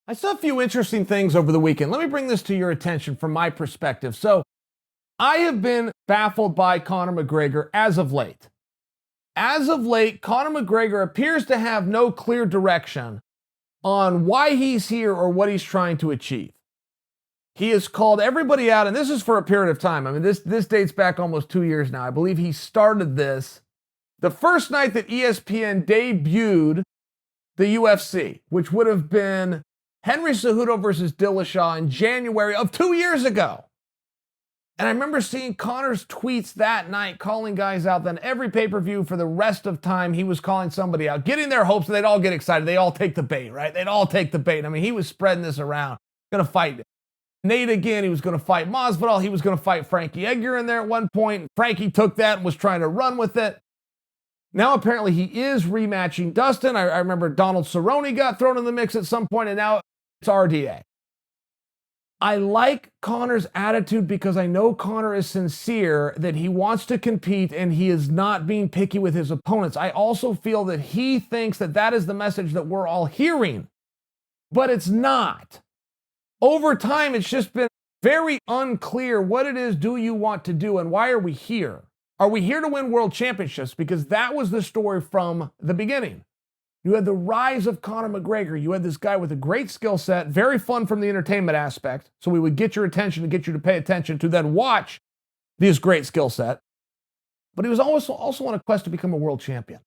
I saw a few interesting things over the weekend. Let me bring this to your attention from my perspective. So, I have been baffled by Conor McGregor as of late. As of late, Conor McGregor appears to have no clear direction on why he's here or what he's trying to achieve. He has called everybody out, and this is for a period of time. I mean, this dates back almost 2 years now. I believe he started this the first night that ESPN debuted the UFC, which would have been Henry Cejudo versus Dillashaw in January of 2 years ago. And I remember seeing Conor's tweets that night calling guys out. Then every pay-per-view for the rest of time, he was calling somebody out, getting their hopes, and they'd all get excited. They all take the bait, right? They'd all take the bait. I mean, he was spreading this around. Going to fight Nate again. He was going to fight Masvidal. He was going to fight Frankie Edgar in there at one point. Frankie took that and was trying to run with it. Now, apparently, he is rematching Dustin. I remember Donald Cerrone got thrown in the mix at some point, and now it's RDA. I like Conor's attitude because I know Conor is sincere, that he wants to compete and he is not being picky with his opponents. I also feel that he thinks that that is the message that we're all hearing, but it's not. Over time, it's just been very unclear what it is do you want to do and why are we here? Are we here to win world championships? Because that was the story from the beginning. You had the rise of Conor McGregor. You had this guy with a great skill set, very fun from the entertainment aspect. So we would get your attention and get you to pay attention to then watch this great skill set. But he was also on a quest to become a world champion.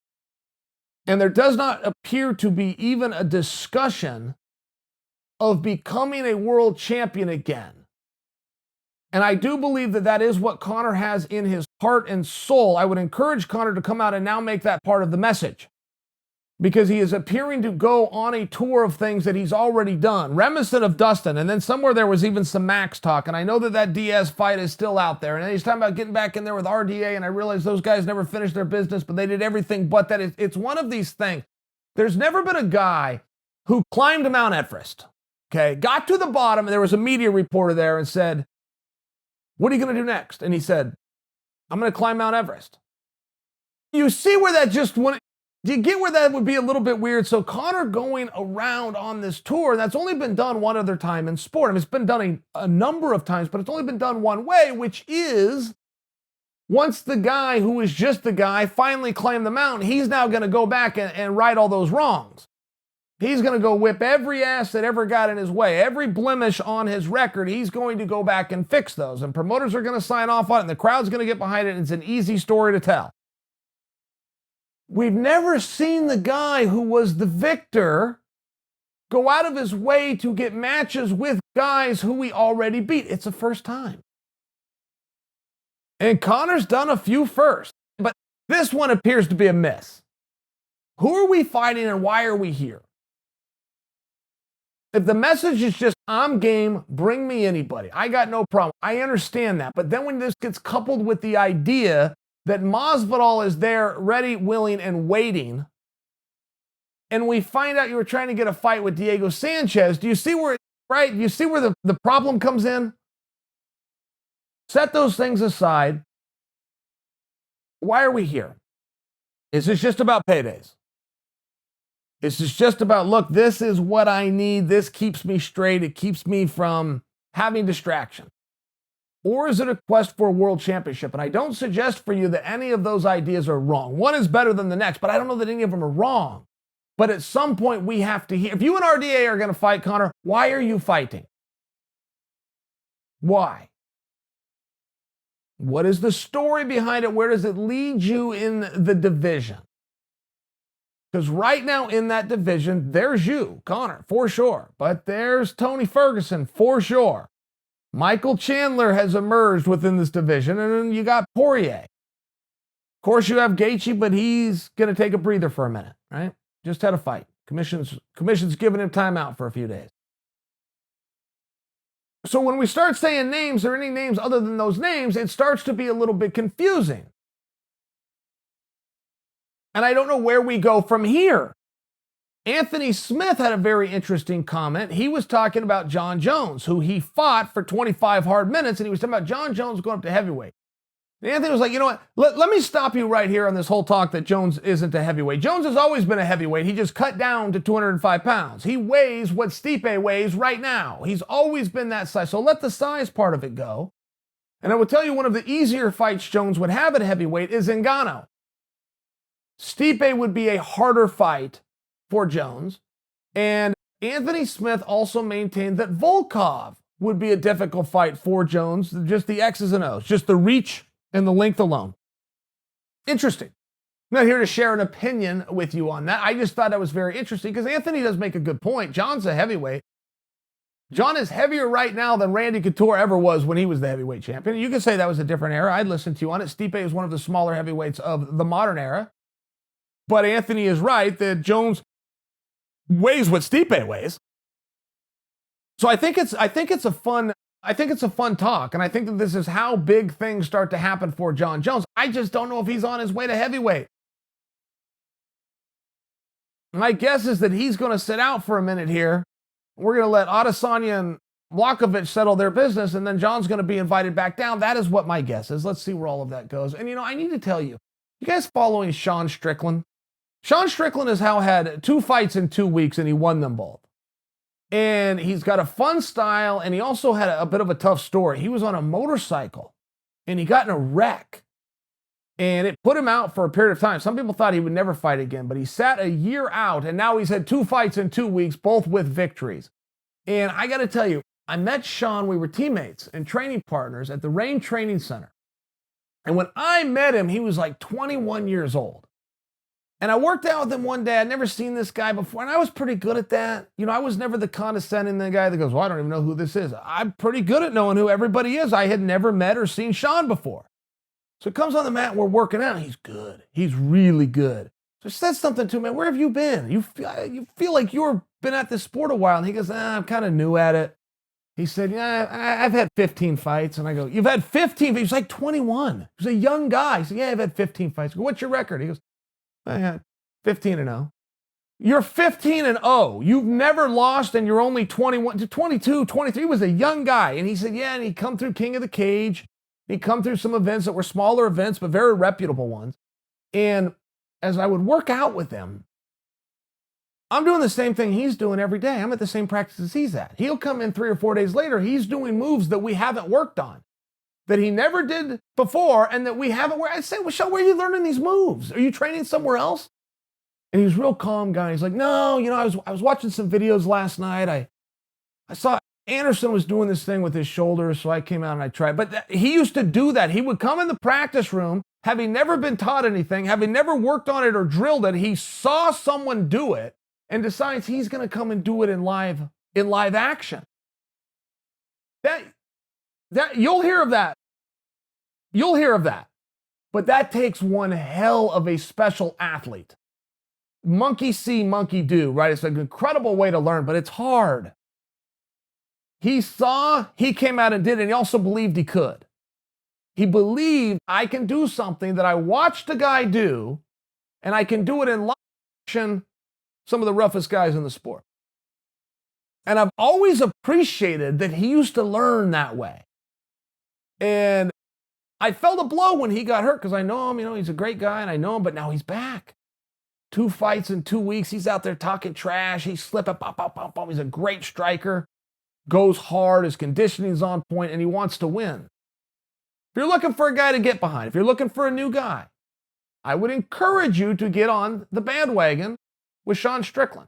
And there does not appear to be even a discussion of becoming a world champion again. And I do believe that that is what Conor has in his heart and soul. I would encourage Conor to come out and now make that part of the message, because he is appearing to go on a tour of things that he's already done, reminiscent of Dustin. And then somewhere there was even some Max talk. And I know that Diaz fight is still out there. And then he's talking about getting back in there with RDA. And I realize those guys never finished their business, but they did everything but that. It's one of these things. There's never been a guy who climbed Mount Everest, okay, got to the bottom, and there was a media reporter there and said, "What are you going to do next?" And he said, "I'm going to climb Mount Everest." You see where that just went? Do you get where that would be a little bit weird? So Conor going around on this tour, that's only been done one other time in sport. I mean, it's been done a number of times, but it's only been done one way, which is once the guy who is just the guy finally climbed the mountain, he's now going to go back and right all those wrongs. He's going to go whip every ass that ever got in his way, every blemish on his record. He's going to go back and fix those. And promoters are going to sign off on it, and the crowd's going to get behind it. And it's an easy story to tell. We've never seen the guy who was the victor go out of his way to get matches with guys who we already beat. It's the first time. And Conor's done a few first, but this one appears to be a miss. Who are we fighting and why are we here? If the message is just, "I'm game, bring me anybody, I got no problem," I understand that. But then when this gets coupled with the idea that Masvidal is there, ready, willing, and waiting, and we find out you were trying to get a fight with Diego Sanchez, do you see where, right? You see where the problem comes in? Set those things aside. Why are we here? Is this just about paydays? Is this just about, look, this is what I need, this keeps me straight, it keeps me from having distraction? Or is it a quest for a world championship? And I don't suggest for you that any of those ideas are wrong. One is better than the next, but I don't know that any of them are wrong. But at some point we have to hear, if you and RDA are going to fight, Conor, why are you fighting? Why? What is the story behind it? Where does it lead you in the division? Because right now in that division, there's you, Conor, for sure. But there's Tony Ferguson, for sure. Michael Chandler has emerged within this division, and then you got Poirier. Of course, you have Gaethje, but he's going to take a breather for a minute, right? Just had a fight. Commission's giving him time out for a few days. So when we start saying names or any names other than those names, it starts to be a little bit confusing. And I don't know where we go from here. Anthony Smith had a very interesting comment. He was talking about John Jones, who he fought for 25 hard minutes, and he was talking about John Jones going up to heavyweight. And Anthony was like, you know what? Let me stop you right here on this whole talk that Jones isn't a heavyweight. Jones has always been a heavyweight. He just cut down to 205 pounds. He weighs what Stipe weighs right now. He's always been that size. So let the size part of it go. And I will tell you, one of the easier fights Jones would have at heavyweight is Ngannou. Stipe would be a harder fight for Jones. And Anthony Smith also maintained that Volkov would be a difficult fight for Jones. Just the X's and O's, just the reach and the length alone. Interesting. I'm not here to share an opinion with you on that. I just thought that was very interesting because Anthony does make a good point. John's a heavyweight. John is heavier right now than Randy Couture ever was when he was the heavyweight champion. You could say that was a different era. I'd listen to you on it. Stipe is one of the smaller heavyweights of the modern era. But Anthony is right that Jones weighs what Stipe weighs. So I think it's a fun talk, and I think that this is how big things start to happen for John Jones. I just don't know if he's on his way to heavyweight. My guess is that he's going to sit out for a minute here. We're going to let Adesanya and Blachowicz settle their business, and then John's going to be invited back down. That is what my guess is. Let's see where all of that goes. And, I need to tell you, you guys following Sean Strickland? Sean Strickland has now had 2 fights in 2 weeks, and he won them both. And he's got a fun style, and he also had a bit of a tough story. He was on a motorcycle, and he got in a wreck, and it put him out for a period of time. Some people thought he would never fight again, but he sat a year out, and now he's had 2 fights in 2 weeks, both with victories. And I got to tell you, I met Sean. We were teammates and training partners at the Rain Training Center. And when I met him, he was like 21 years old. And I worked out with him one day. I'd never seen this guy before, and I was pretty good at that. I was never the condescending guy that goes, well, I don't even know who this is. I'm pretty good at knowing who everybody is. I had never met or seen Sean before. So it comes on the mat, and we're working out. He's good. He's really good. So I said something to him, man, where have you been? You feel like you've been at this sport a while. And he goes, I'm kind of new at it. He said, yeah, I've had 15 fights. And I go, you've had 15? He was like 21. He was a young guy. He said, yeah, I've had 15 fights. I go, what's your record? He goes, I had 15-0. You're 15-0. You've never lost, and you're only 21 to 22, 23. He was a young guy. And he said, yeah, and he'd come through King of the Cage. He'd come through some events that were smaller events, but very reputable ones. And as I would work out with him, I'm doing the same thing he's doing every day. I'm at the same practices he's at. He'll come in 3 or 4 days later. He's doing moves that we haven't worked on, that he never did before, and that we haven't worked. I say, well, Michelle, where are you learning these moves? Are you training somewhere else? And he was a real calm guy. He's like, no, I was watching some videos last night. I saw Anderson was doing this thing with his shoulders, so I came out and I tried. But he used to do that. He would come in the practice room, having never been taught anything, having never worked on it or drilled it. He saw someone do it and decides he's going to come and do it in live action. That you'll hear of that. You'll hear of that. But that takes one hell of a special athlete. Monkey see, monkey do, right? It's an incredible way to learn, but it's hard. He saw, he came out and did it, and he also believed he could. He believed, I can do something that I watched a guy do, and I can do it in live action, some of the roughest guys in the sport. And I've always appreciated that he used to learn that way. And I felt a blow when he got hurt because I know him, he's a great guy, and I know him, but now he's back. 2 fights in 2 weeks. He's out there talking trash. He's slipping, pop, pop, pop, pop. He's a great striker. Goes hard. His conditioning's on point, and he wants to win. If you're looking for a guy to get behind, if you're looking for a new guy, I would encourage you to get on the bandwagon with Sean Strickland.